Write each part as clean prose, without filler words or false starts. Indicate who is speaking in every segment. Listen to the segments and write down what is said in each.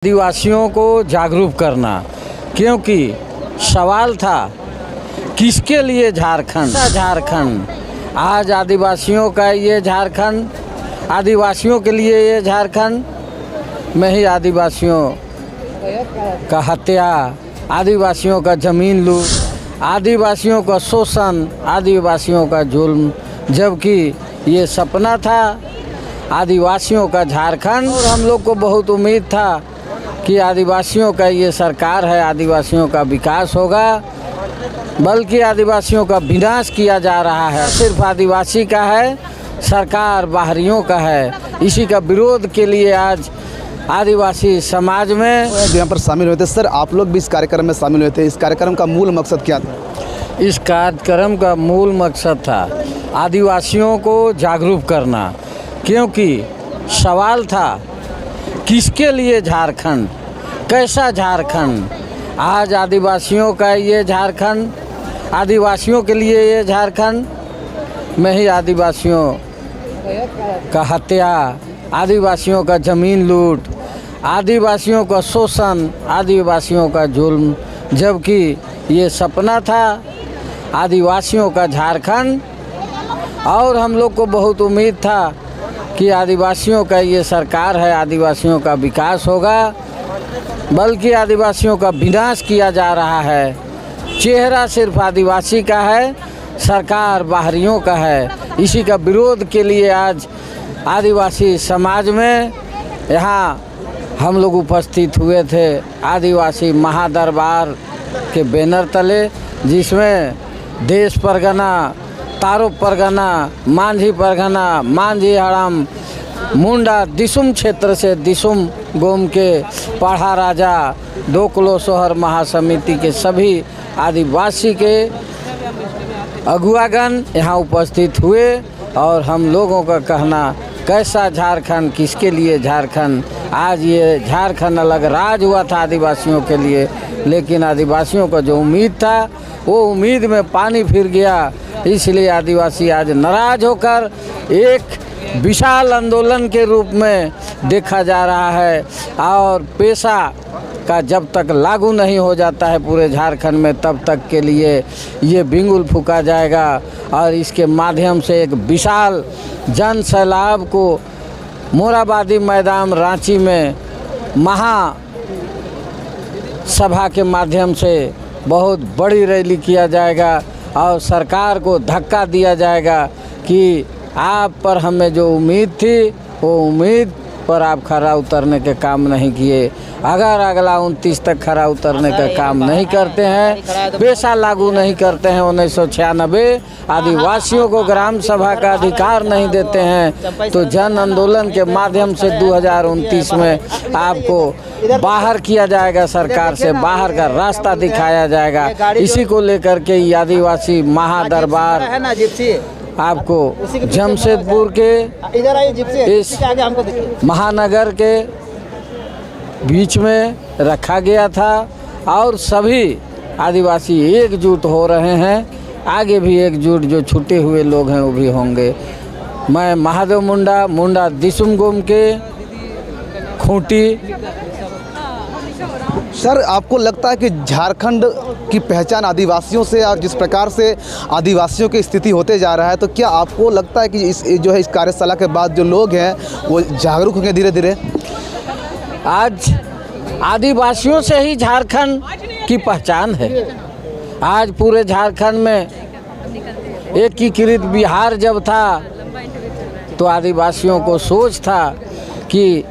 Speaker 1: आदिवासियों को जागरूक करना, क्योंकि सवाल था किसके लिए झारखंड। आज आदिवासियों का ये झारखंड, आदिवासियों के लिए ये झारखंड में ही आदिवासियों का हत्या, आदिवासियों का ज़मीन लूट, आदिवासियों का शोषण, आदिवासियों का जुल्म, जबकि ये सपना था आदिवासियों का झारखंड। और हम लोग को बहुत उम्मीद था कि आदिवासियों का ये सरकार है, आदिवासियों का विकास होगा, बल्कि आदिवासियों का विनाश किया जा रहा है। सिर्फ आदिवासी का है, सरकार बाहरियों का है। इसी का विरोध के लिए आज आदिवासी समाज में
Speaker 2: यहाँ पर शामिल हुए थे। सर, आप लोग भी इस कार्यक्रम में शामिल हुए थे। इस कार्यक्रम का मूल मकसद क्या था?
Speaker 1: इस कार्यक्रम का मूल मकसद था आदिवासियों को जागरूक करना, क्योंकि सवाल था किसके लिए झारखंड, कैसा झारखंड। आज आदिवासियों का ये झारखंड, आदिवासियों के लिए ये झारखंड में ही आदिवासियों का हत्या, आदिवासियों का ज़मीन लूट, आदिवासियों का शोषण, आदिवासियों का जुल्म, जबकि ये सपना था आदिवासियों का झारखंड। और हम लोग को बहुत उम्मीद था कि आदिवासियों का ये सरकार है, आदिवासियों का विकास होगा, बल्कि आदिवासियों का विनाश किया जा रहा है। चेहरा सिर्फ आदिवासी का है, सरकार बाहरियों का है। इसी का विरोध के लिए आज आदिवासी समाज में यहाँ हम लोग उपस्थित हुए थे आदिवासी महादरबार के बैनर तले, जिसमें देश परगना, तारो परगना, मांझी परगना, मांझी हड़म, मुंडा दिसुम क्षेत्र से दिसुम गोम के पढ़ा राजा, डोकलो सोहर महासमिति के सभी आदिवासी के अगुवागण यहाँ उपस्थित हुए। और हम लोगों का कहना, कैसा झारखंड, किसके लिए झारखंड। आज ये झारखंड अलग राज हुआ था आदिवासियों के लिए, लेकिन आदिवासियों का जो उम्मीद था वो उम्मीद में पानी फिर गया। इसलिए आदिवासी आज नाराज होकर एक विशाल आंदोलन के रूप में देखा जा रहा है। और पेशा का जब तक लागू नहीं हो जाता है पूरे झारखंड में, तब तक के लिए ये बिंगुल फूंका जाएगा। और इसके माध्यम से एक विशाल जन सैलाब को मोराबादी मैदान रांची में महासभा के माध्यम से बहुत बड़ी रैली किया जाएगा और सरकार को धक्का दिया जाएगा कि आप पर हमें जो उम्मीद थी वो उम्मीद पर आप खरा उतरने के काम नहीं किए। अगर अगला 29 तक खरा उतरने का काम नहीं करते हैं, पेशा लागू नहीं करते हैं, 1996 आदिवासियों को ग्राम सभा का अधिकार नहीं देते हैं, तो जन आंदोलन के माध्यम से 2029 में आपको बाहर किया जाएगा, सरकार से बाहर का रास्ता दिखाया जाएगा। इसी को लेकर के ये आदिवासी महादरबार आपको जमशेदपुर के इस महानगर के बीच में रखा गया था और सभी आदिवासी एकजुट हो रहे हैं। आगे भी एकजुट जो छूटे हुए लोग हैं वो भी होंगे। मैं महादेव मुंडा दिसुम गोम के खूंटी।
Speaker 2: सर, आपको लगता है कि झारखंड की पहचान आदिवासियों से, और जिस प्रकार से आदिवासियों की स्थिति होते जा रहा है, तो क्या आपको लगता है कि इस कार्यशाला के बाद जो लोग हैं वो जागरूक होंगे धीरे धीरे?
Speaker 1: आज आदिवासियों से ही झारखंड की पहचान है। आज पूरे झारखंड में एकीकृत बिहार जब था तो आदिवासियों को सोच था कि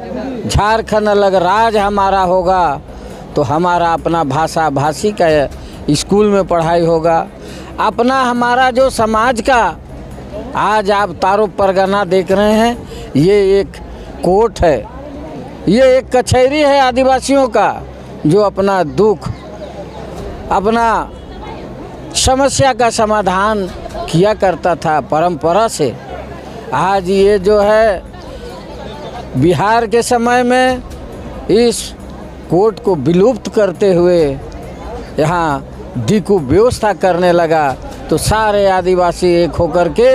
Speaker 1: झारखंड अलग राज हमारा होगा, तो हमारा अपना भाषा भाषी का स्कूल में पढ़ाई होगा, अपना हमारा जो समाज का। आज आप तारो परगना देख रहे हैं, ये एक कोर्ट है, ये एक कचहरी है आदिवासियों का, जो अपना दुख, अपना समस्या का समाधान किया करता था परंपरा से। आज ये जो है बिहार के समय में इस कोर्ट को विलुप्त करते हुए यहाँ दी को व्यवस्था करने लगा, तो सारे आदिवासी एक होकर के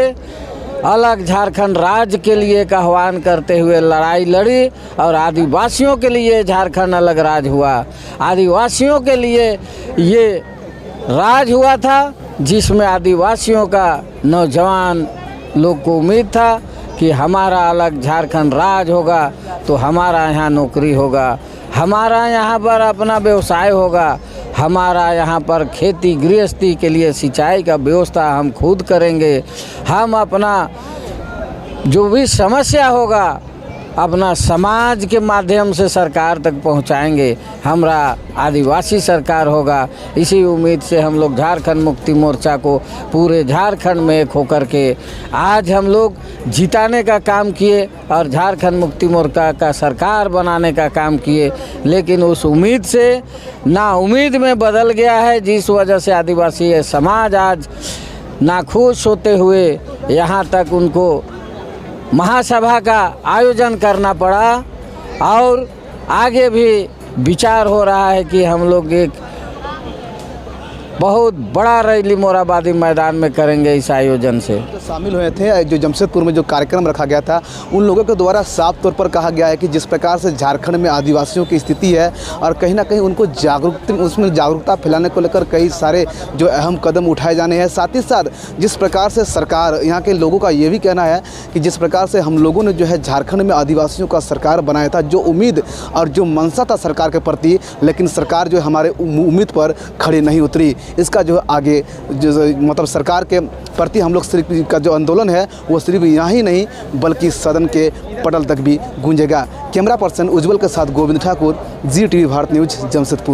Speaker 1: अलग झारखंड राज्य के लिए का आह्वान करते हुए लड़ाई लड़ी और आदिवासियों के लिए झारखंड अलग राज्य हुआ। आदिवासियों के लिए ये राज हुआ था जिसमें आदिवासियों का नौजवान लोग को उम्मीद था कि हमारा अलग झारखंड राज होगा तो हमारा यहाँ नौकरी होगा, हमारा यहाँ पर अपना व्यवसाय होगा, हमारा यहाँ पर खेती गृहस्थी के लिए सिंचाई का व्यवस्था हम खुद करेंगे, हम अपना जो भी समस्या होगा अपना समाज के माध्यम से सरकार तक पहुंचाएंगे, हमारा आदिवासी सरकार होगा। इसी उम्मीद से हम लोग झारखंड मुक्ति मोर्चा को पूरे झारखंड में एक होकर के आज हम लोग जिताने का काम किए और झारखंड मुक्ति मोर्चा का सरकार बनाने का काम किए। लेकिन उस उम्मीद से नाउम्मीद में बदल गया है, जिस वजह से आदिवासी समाज आज नाखुश होते हुए यहाँ तक उनको महासभा का आयोजन करना पड़ा और आगे भी विचार हो रहा है कि हम लोग एक बहुत बड़ा रैली मोराबादी मैदान में करेंगे इस आयोजन से।
Speaker 2: तो शामिल हुए थे जो जमशेदपुर में जो कार्यक्रम रखा गया था, उन लोगों के द्वारा साफ तौर पर कहा गया है कि जिस प्रकार से झारखंड में आदिवासियों की स्थिति है और कहीं ना कहीं उनको जागरूकता फैलाने को लेकर कई सारे जो अहम कदम उठाए जाने हैं। साथ ही साथ जिस प्रकार से सरकार, यहाँ के लोगों का ये भी कहना है कि जिस प्रकार से हम लोगों ने जो है झारखंड में आदिवासियों का सरकार बनाया था, जो उम्मीद और जो मंशा था सरकार के प्रति, लेकिन सरकार जो हमारे उम्मीद पर खड़ी नहीं उतरी। इसका जो आगे जो मतलब सरकार के प्रति हम लोग सिर्फ का जो आंदोलन है वो सिर्फ यहाँ ही नहीं बल्कि सदन के पटल तक भी गूंजेगा। कैमरा पर्सन उज्जवल के साथ गोविंद ठाकुर, जी टीवी भारत न्यूज़, जमशेदपुर।